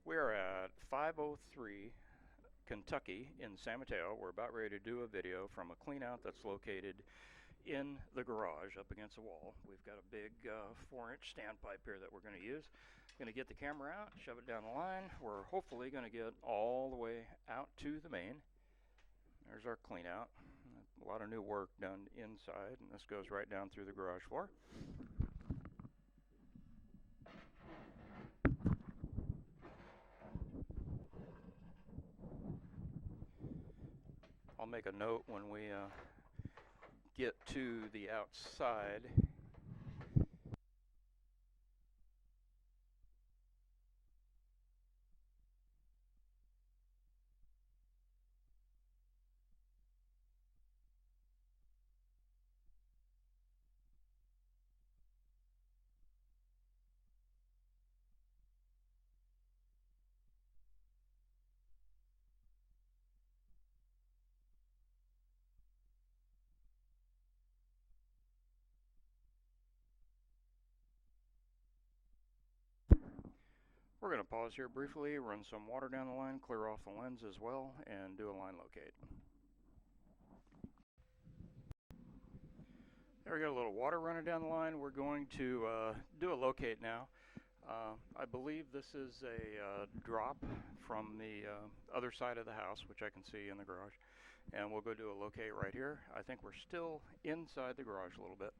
We're at 503 Kentucky in San Mateo. We're about ready to do a video from a clean out that's located in the garage up against the wall. We've got a big 4-inch standpipe here that we're going to use. Going to get the camera out, shove it down the line. We're hopefully going to get all the way out to the main. There's our clean out. A lot of new work done inside, and this goes right down through the garage floor. I'll make a note when we get to the outside. We're going to pause here briefly, run some water down the line, clear off the lens as well, and do a line locate. There we got a little water running down the line. We're going to do a locate now. I believe this is a drop from the other side of the house, which I can see in the garage. And we'll go do a locate right here. I think we're still inside the garage a little bit.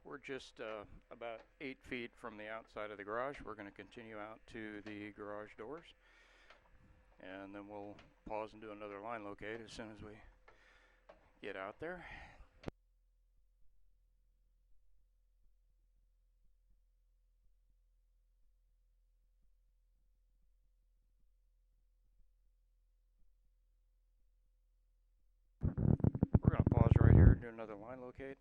We're just about 8 feet from the outside of the garage. We're going to continue out to the garage doors, and then we'll pause and do another line locate as soon as we get out there. We're going to pause right here and do another line locate.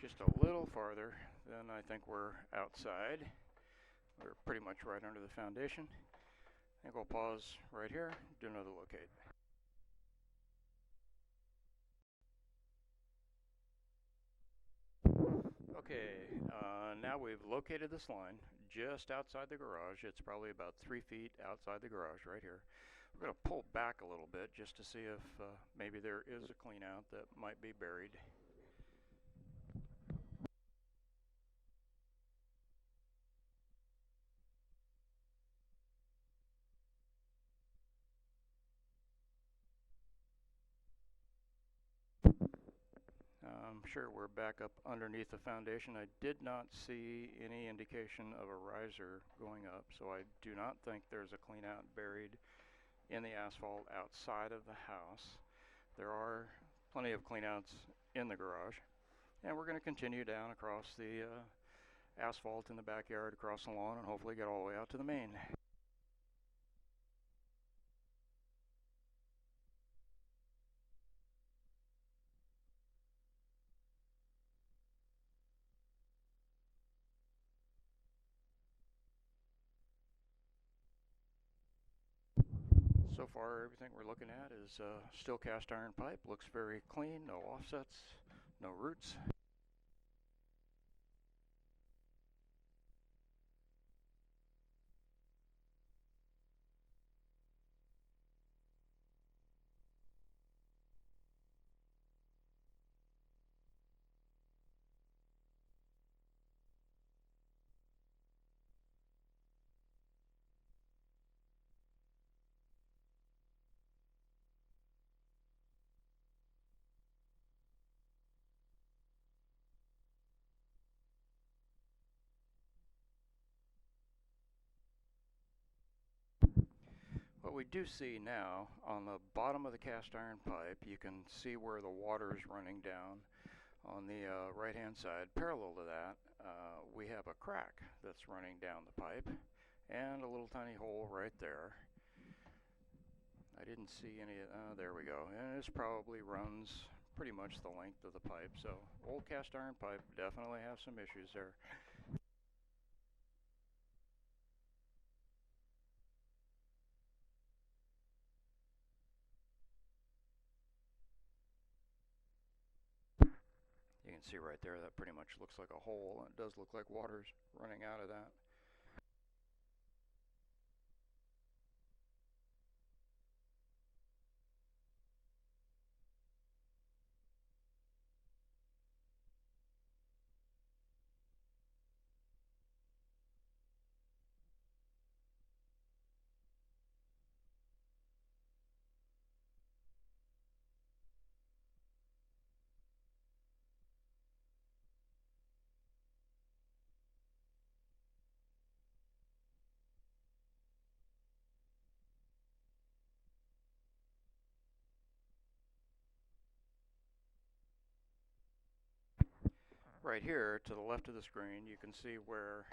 Just a little farther, then I think we're outside. We're pretty much right under the foundation. I think we'll pause right here, do another locate. Okay, now we've located this line just outside the garage. It's probably about 3 feet outside the garage right here. We're going to pull back a little bit just to see if maybe there is a clean out that might be buried. I'm sure we're back up underneath the foundation. I did not see any indication of a riser going up, so I do not think there's a clean out buried in the asphalt outside of the house. There are plenty of clean outs in the garage, and we're going to continue down across the asphalt in the backyard, across the lawn, and hopefully get all the way out to the main. So far, everything we're looking at is still cast iron pipe. Looks very clean, no offsets, no roots. we do see now, on the bottom of the cast iron pipe, you can see where the water is running down. On the right hand side, parallel to that, we have a crack that's running down the pipe and a little tiny hole right there. I didn't see any, there we go, and this probably runs pretty much the length of the pipe. So old cast iron pipe definitely has some issues there. You can see right there that pretty much looks like a hole, and it does look like water's running out of that. Right here to the left of the screen, you can see where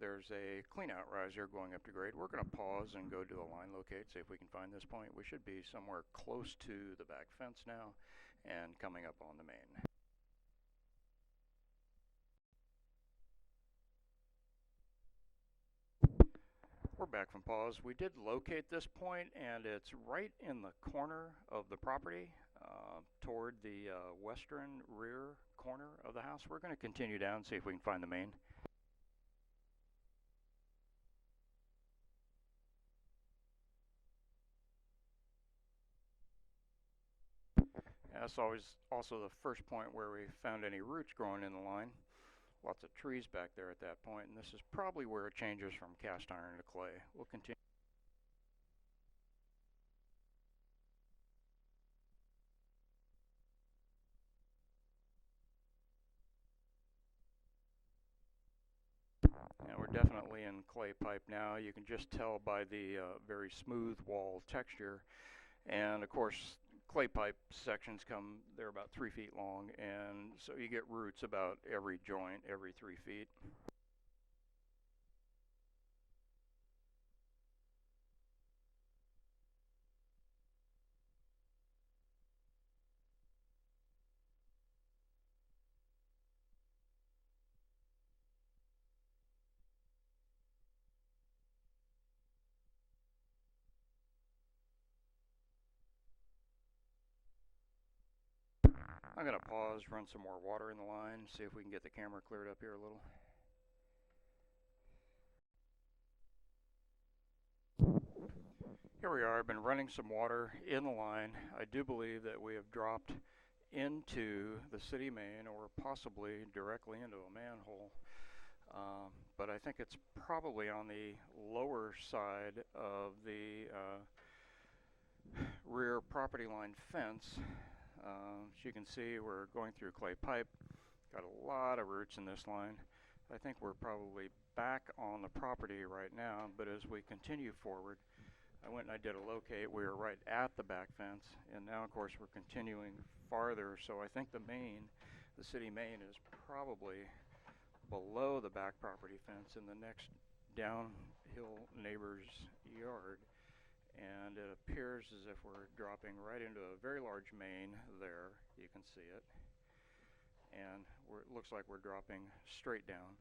there's a cleanout riser going up to grade. We're going to pause and go do a line locate, see if we can find this point. We should be somewhere close to the back fence now and coming up on the main. We're back from pause. We did locate this point, and it's right in the corner of the property, toward the western rear corner of the house. We're going to continue down and see if we can find the main. That's always also the first point where we found any roots growing in the line. Lots of trees back there at that point, and this is probably where it changes from cast iron to clay. We'll continue. And we're definitely in clay pipe now. You can just tell by the very smooth wall texture. And of course, clay pipe sections come, they're about 3 feet long, and so you get roots about every joint, every 3 feet. I'm going to pause, run some more water in the line, see if we can get the camera cleared up here a little. Here we are. I've been running some water in the line. I do believe that we have dropped into the city main or possibly directly into a manhole. But I think it's probably on the lower side of the rear property line fence. As you can see, we're going through clay pipe. Got a lot of roots in this line. I think we're probably back on the property right now, but as we continue forward, I went and I did a locate. We were right at the back fence, and now of course we're continuing farther, so I think the city main is probably below the back property fence in the next downhill neighbor's yard. And it appears as if we're dropping right into a very large main there. You can see it. And it looks like we're dropping straight down.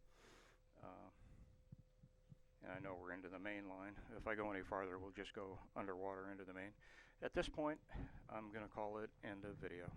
And I know we're into the main line. If I go any farther, we'll just go underwater into the main. At this point, I'm going to call it end of video.